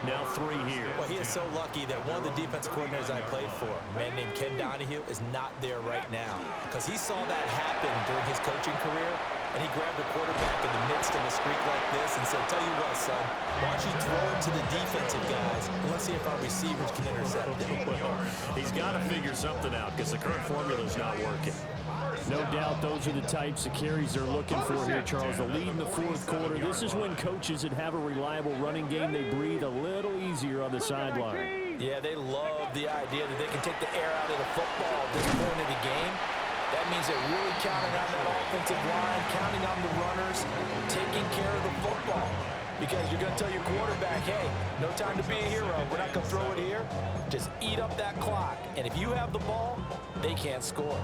S8: now 3 here.
S5: Well, he is so lucky that one of the defense coordinators I played for, a man named Ken Donahue, is not there right now. Because he saw that happen during his coaching career, and he grabbed a quarterback in the midst of a streak like this and said, tell you what, son, why don't you throw it to the defensive guys, and let's see if our receivers can intercept it.
S8: Well, he's got to figure something out because the current formula is not working. No doubt those are the types of carries they're looking for here, Charles. The lead in the 4th quarter. This is when coaches that have a reliable running game, they breathe a little easier on the sideline.
S5: Yeah, they love the idea that they can take the air out of the football at this point of the game. That means they're really counting on that offensive line, counting on the runners, taking care of the football. Because you're going to tell your quarterback, hey, no time to be a hero. We're not going to throw it here. Just eat up that clock. And if you have the ball, they can't score.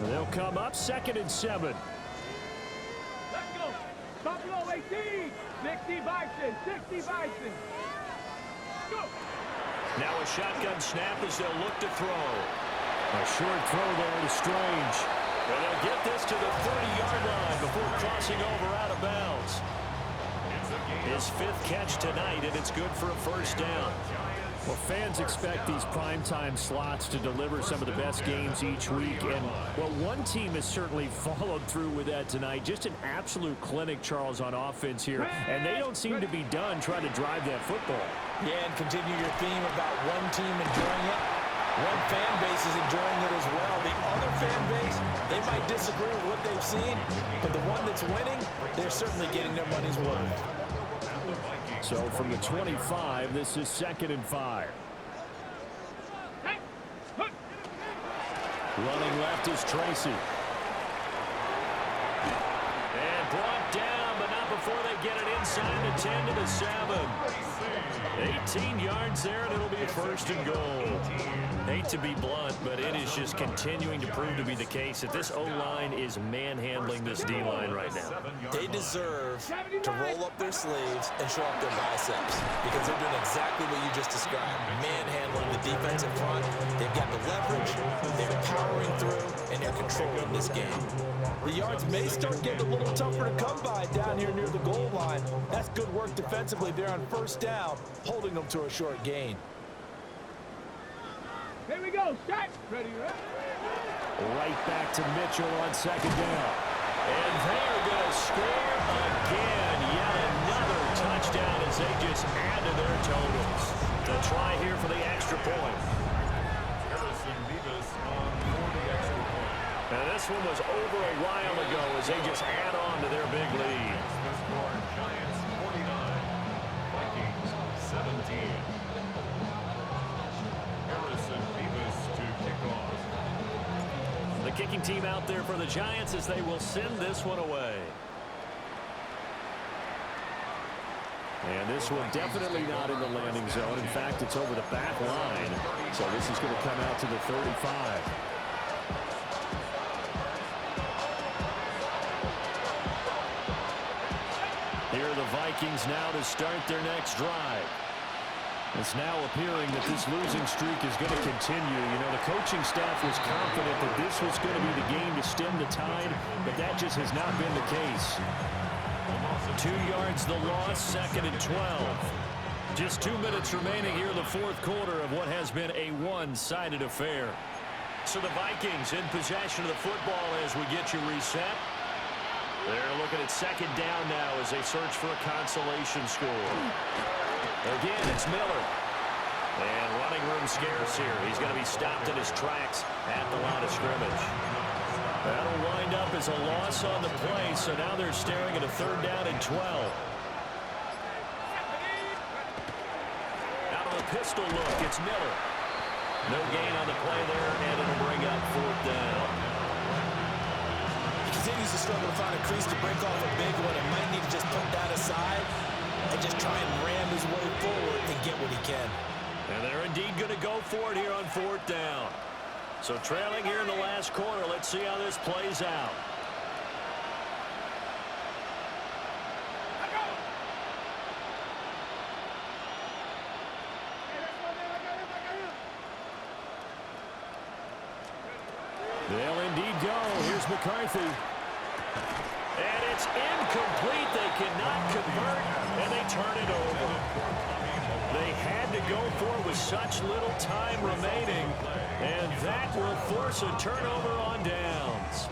S8: They'll come up 2nd and 7.
S9: Let's go. Buffalo 8. 19. 60 Vikings. 60 Vikings. Go.
S8: Now a shotgun snap as they'll look to throw. A short throw there to Strange. And they'll get this to the 30-yard line before crossing over out of bounds. His 5th catch tonight, and it's good for a first down.
S4: Well, fans expect these primetime slots to deliver some of the best games each week. And, well, one team has certainly followed through with that tonight. Just an absolute clinic, Charles, on offense here. And they don't seem to be done trying to drive that football.
S7: Yeah, and continue your theme about one team enjoying it. One fan base is enjoying it as well. The other fan base, they might disagree with what they've seen, but the one that's winning, they're certainly getting their money's worth.
S4: So from the 25, this is 2nd and 5. Running left is Tracy.
S8: And brought down, but not before they get it inside the 10 to the 7. 18 yards there, and it'll be a 1st and goal. Hate to be blunt, but it is just continuing to prove to be the case that this O-line is manhandling this D-line right now.
S7: They deserve to roll up their sleeves and show up their biceps because they're doing exactly what you just described, manhandling the defensive front. They've got the leverage, they're powering through, and they're controlling this game. The yards may start getting a little tougher to come by down here near the goal line. That's good work defensively there on 1st down, holding them to a short gain.
S9: Here we go. Shot. Ready, right?
S4: Right back to Mitchell on 2nd down.
S8: And they're going to score again. Yet another touchdown as they just add to their totals. They'll try here for the extra point. Now this one was over a while ago as they just add on to their big lead.
S6: Giants 49, Vikings 17.
S8: The kicking team out there for the Giants as they will send this one away.
S4: And this one definitely not in the landing zone. In fact, it's over the back line. So this is going to come out to the 35.
S8: Here are the Vikings now to start their next drive.
S4: It's now appearing that this losing streak is going to continue. You know, the coaching staff was confident that this was going to be the game to stem the tide, but that just has not been the case.
S8: 2 yards the loss, 2nd and 12. Just 2 minutes remaining here in the 4th quarter of what has been a one-sided affair. So the Vikings in possession of the football as we get you reset. They're looking at 2nd down now as they search for a consolation score. Again, it's Miller. And running room scarce here. He's going to be stopped in his tracks at the line of scrimmage. That'll wind up as a loss on the play, so now they're staring at a 3rd down and 12. Out of the pistol look, it's Miller. No gain on the play there, and it'll bring up 4th down.
S7: He continues to struggle to find a crease to break off a big one and might need to just put that aside and just try and ram his way forward and get what he can.
S8: And they're indeed going to go for it here on 4th down. So trailing here in the last quarter, let's see how this plays out.
S4: They'll indeed go. Here's McCarthy.
S8: And it's incomplete. They cannot convert, and they turn it over. They had to go for it with such little time remaining, and that will force a turnover on downs.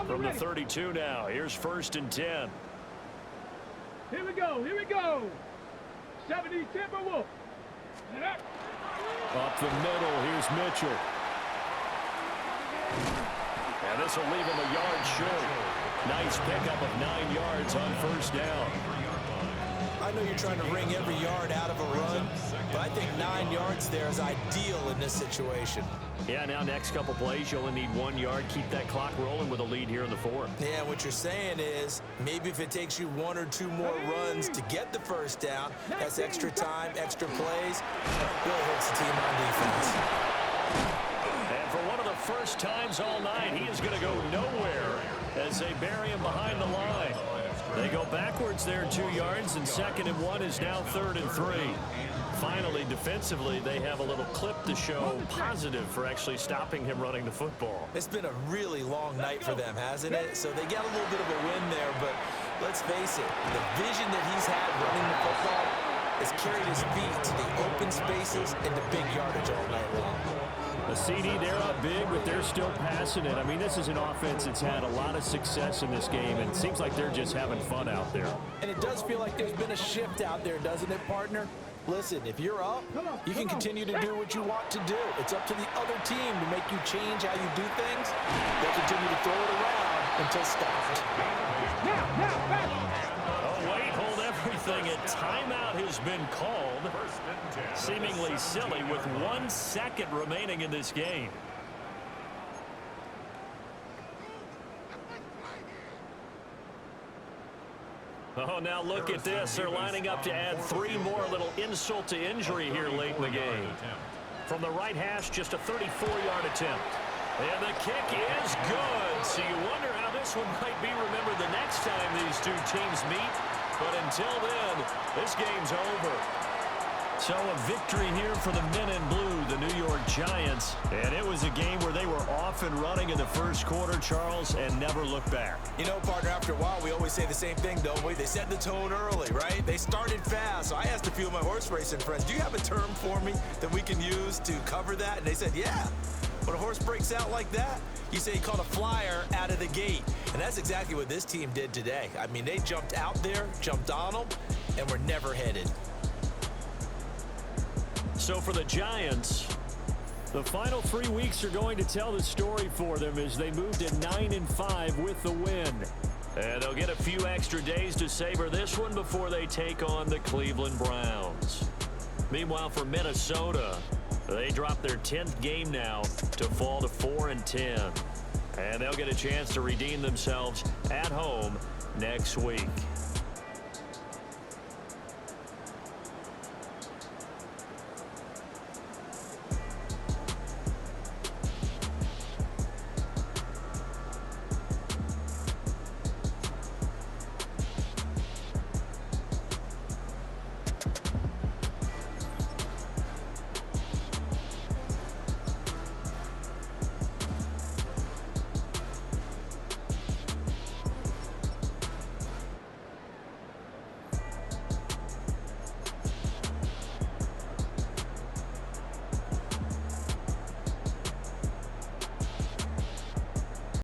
S8: From the 32 now, here's 1st and 10.
S9: Here we go. Here we go. 70 Timberwolves.
S4: Up the middle, here's Mitchell.
S8: And this will leave him a yard short. Nice pickup of 9 yards on 1st down.
S5: I know you're trying to wring every yard out of a run, but I think 9 yards there is ideal in this situation.
S8: Yeah, now next couple plays, you only need 1 yard. Keep that clock rolling with a lead here in the fourth.
S5: Yeah, what you're saying is maybe if it takes you 1 or 2 more runs to get the first down, that's extra time, extra plays. Really hurts the team on defense.
S8: And for one of the first times all night, he is going to go nowhere as they bury him behind the line. They go backwards there 2 yards, and 2nd and 1 is now 3rd and 3. Finally, defensively, they have a little clip to show positive for actually stopping him running the football.
S5: It's been a really long night for them, hasn't it? So they got a little bit of a win there, but let's face it, the vision that he's had running the football has carried his feet to the open spaces and the big yardage all night long.
S8: A CD, they're up big, but they're still passing it. I mean, this is an offense that's had a lot of success in this game, and it seems like they're just having fun out there.
S5: And it does feel like there's been a shift out there, doesn't it, partner? Listen, if you're up, you can continue to do what you want to do. It's up to the other team to make you change how you do things. They'll continue to throw it around until stopped.
S8: Oh, wait, hold everything. A timeout has been called. Seemingly silly with 1 second remaining in this game. Oh, now look at this. They're lining up to add 3 more. A little insult to injury here late in the game. From the right hash, just a 34-yard attempt. And the kick is good. So you wonder how this one might be remembered the next time these two teams meet. But until then, this game's over. So a victory here for the men in blue, the New York Giants. And it was a game where they were off and running in the first quarter, Charles, and never looked back.
S5: You know, partner, after a while, we always say the same thing, don't we? They set the tone early, right? They started fast. So I asked a few of my horse racing friends, do you have a term for me that we can use to cover that? And they said, yeah. When a horse breaks out like that, you say he caught a flyer out of the gate. And that's exactly what this team did today. I mean, they jumped out there, jumped on them, and were never headed.
S8: So for the Giants, the final 3 weeks are going to tell the story for them as they move to 9-5 with the win. And they'll get a few extra days to savor this one before they take on the Cleveland Browns. Meanwhile, for Minnesota, they drop their 10th game now to fall to 4-10. And they'll get a chance to redeem themselves at home next week.